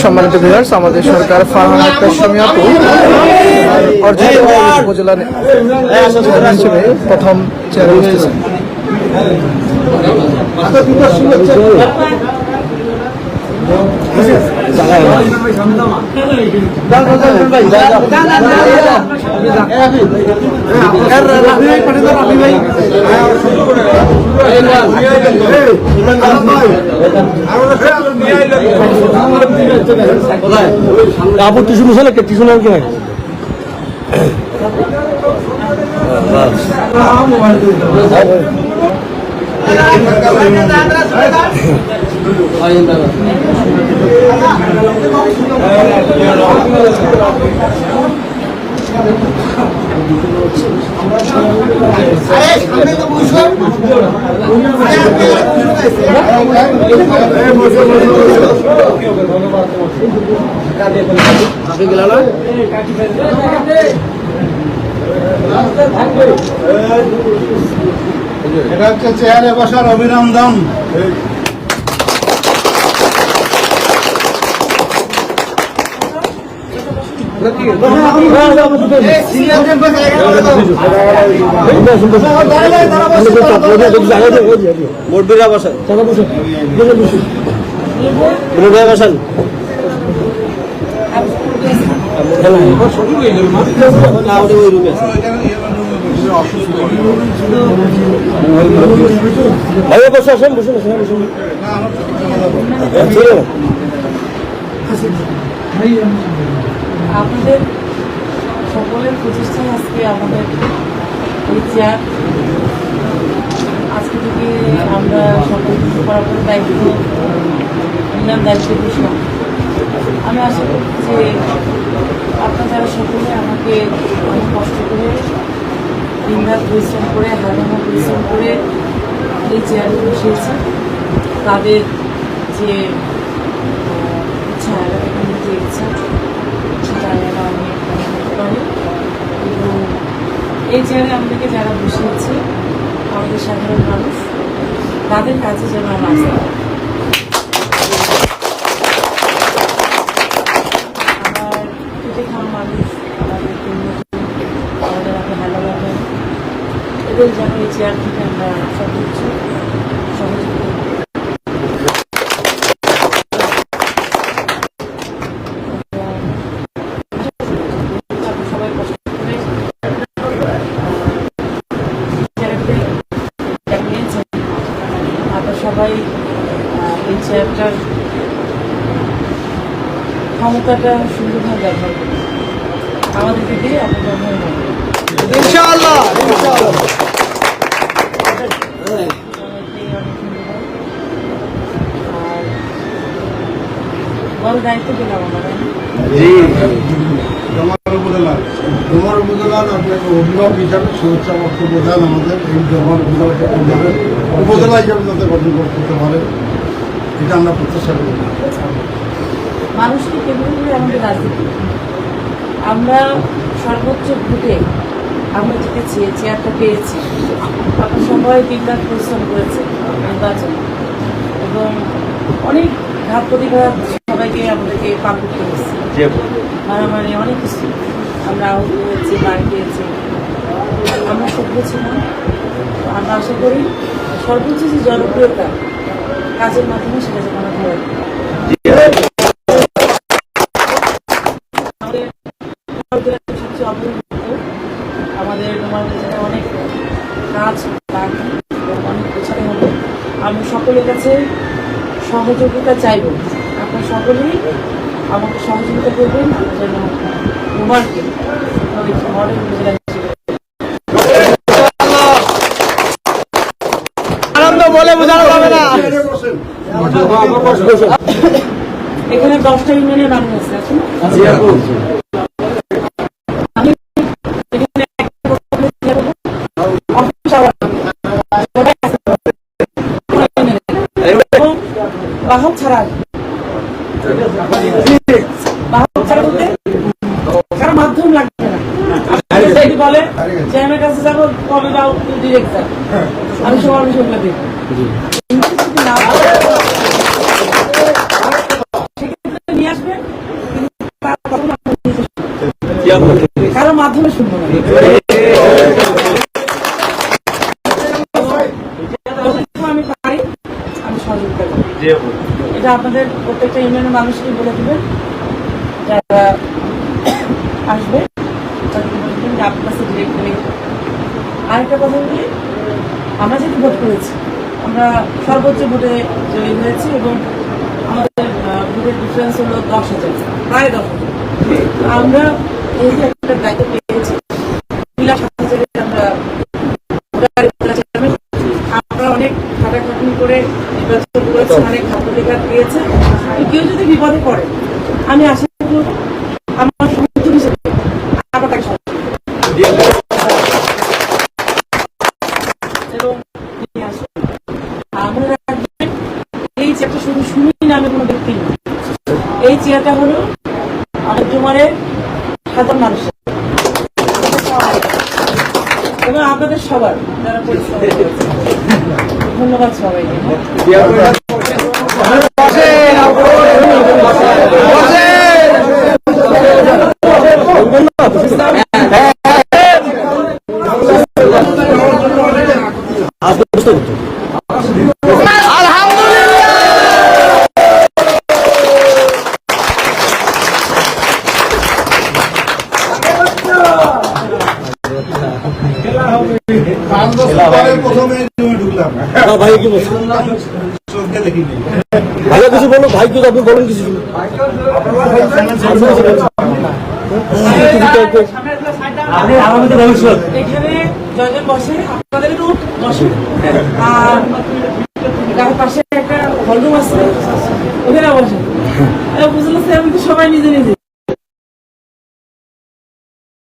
সম্মানিত ভিউয়ার্স, আমাদের সরকার ফারহানা আক্তার সুমি আপু অর্জিত উপজেলা হিসেবে প্রথম চেয়ারে বসতেছেন। আপু টিউশন হলে টিউশন আর কি এটা হচ্ছে চেয়ারে বসার অভিনন্দন। আপনাদের সকলের প্রচেষ্টায় আজকে আমাদের এই চেয়ার আজকে থেকে আমরা সকল কিছু করার পর দায়িত্ব নিলাম, দায়িত্ব বুঝলাম। আমি আশা করি যে আপনারা সকলে আমাকে অনেক কষ্ট করে দিনরাত পরিশ্রম করে হাজার পরিশ্রম করে এই চেয়ারে বসিয়েছে, তাদের যে ইচ্ছা এখানে যে ইচ্ছা সেটা আমি করতে পারি। এবং এই চেয়ারে আমাদেরকে যারা বসিয়েছে আমাদের সাধারণ মানুষ, তাদের কাছে যেন আমরা আসতে পারি। আমার খেটে খাওয়া মানুষ, আমাদের ভালোভাবে এদের যেন এই চেয়ার থেকে আমরা সর্বোচ্চ সহযোগিতা সবাই এই চেয়ারটার ক্ষমতাটা সুন্দরভাবে ব্যবহার করি, আমাদেরকে দিয়ে আপনি ব্যবহার করবেন ইনশাআল্লাহ। আর বড় দায়িত্ব দিলাম আমরা ডোমার উপজেলার আপনাকে অভিভাবক হিসাবে শুভেচ্ছা বক্তব্য দেন আমাদের এই ডোমার উপজেলাকে উপজেলা হিসাবে যাতে গঠন করতে পারে, এটা আমরা প্রত্যাশা করি। মানুষকে কেন্দ্র করে আমাদের রাজনীতি, আমরা সর্বোচ্চ ভোটে আমরা জিতেছি, চেয়ারটা পেয়েছি। আপনার সবাই দিনরাত পরিশ্রম করেছে নির্বাচন, এবং অনেক ঘাত প্রতিঘাত সবাইকে আমাদেরকে পার করতে হয়েছে, মারামারি অনেক কিছু, আমরা আহত হয়েছি, মার খেয়েছি, আমরা সভ্য ছিলাম। আমরা আশা করি সর্বোচ্চ যে জনপ্রিয়তা কাজের মাধ্যমে সেটা যেন আমরা ধরে সবচেয়ে অবহেলিত আমাদের যেটা অনেক কাজ বাকি, অনেক পেছনে হলো। আমি সকলের কাছে সহযোগিতা চাইব, আপনারা সকলেই আমাকে সহযোগিতা করবেন, আমরা যেন ডোমারকে মডেল উপজেলা হিসেবে বলে বোঝানো যাবে না। এখানে 10টা ইউনিয়নের মানুষ আছে। বাহক ছাড়া বলতে কারো মাধ্যম লাগবে না। আপনি যদি বলে চেয়ারম্যানের কাছে যাবো কবে বা ডিরেক্ট যাবো, আমি সবার বিষয়গুলো দেখবো। না বলে, সেক্ষেত্রে নিয়ে আসবেন, কিন্তু তার তখন আপনি নিজে শুনবেন। কারো মাধ্যমে শুনবো না। আমি পারি, আমি সহযোগিতা করি। এটা আপনাদের প্রত্যেকটা ইউনিয়নের মানুষকে বলে দেবেন, যারা আসবে তাদেরকে বলবেন যে আপনার কাছে ডিরেক্টলি। আরেকটা কথা বলি, আমরা যেহেতু ভোট করেছি, আমরা সর্বোচ্চ ভোটে জয়ী হয়েছি এবং আমাদের ভোটের ডিফারেন্স হলো 10,000, প্রায় 10,000। আমরা এই যে একটা দায়িত্ব পেয়েছি, 7,000 আমরা আমরা অনেক খাটাখাটনি করে নির্বাচন করেছি, অনেক খাদ্যাধিকার পেয়েছে। কেউ যদি বিপদে পড়ে, আমি আশা করব আমার সমর্থন হিসেবে আমরা তাকে এবং মনে রাখবেন, এই চেয়ারটা শুধু শুনি নামে কোনো ব্যক্তি না, এই চেয়ারটা হলো আনন্দমানের সাধারণ মানুষের এবং আপনাদের সবার যারা পরিশ্রম করেছে। ধন্যবাদ সবাইকে। প্রথমে ঢুকলাম ভাই কি বলছেন? চোখে দেখিনি। ভাইয়া কিছু বলো, ভাই কিছু আপনি বলেন কিছু। আমাদের ভবিষ্যৎ এখানে জয়জন বসে, আপনাদের একটু বসে, আর তার পাশে একটা হলরুম আছে, ওখানে বসে। বুঝলো, আমি তো সবাই নিজে নিজে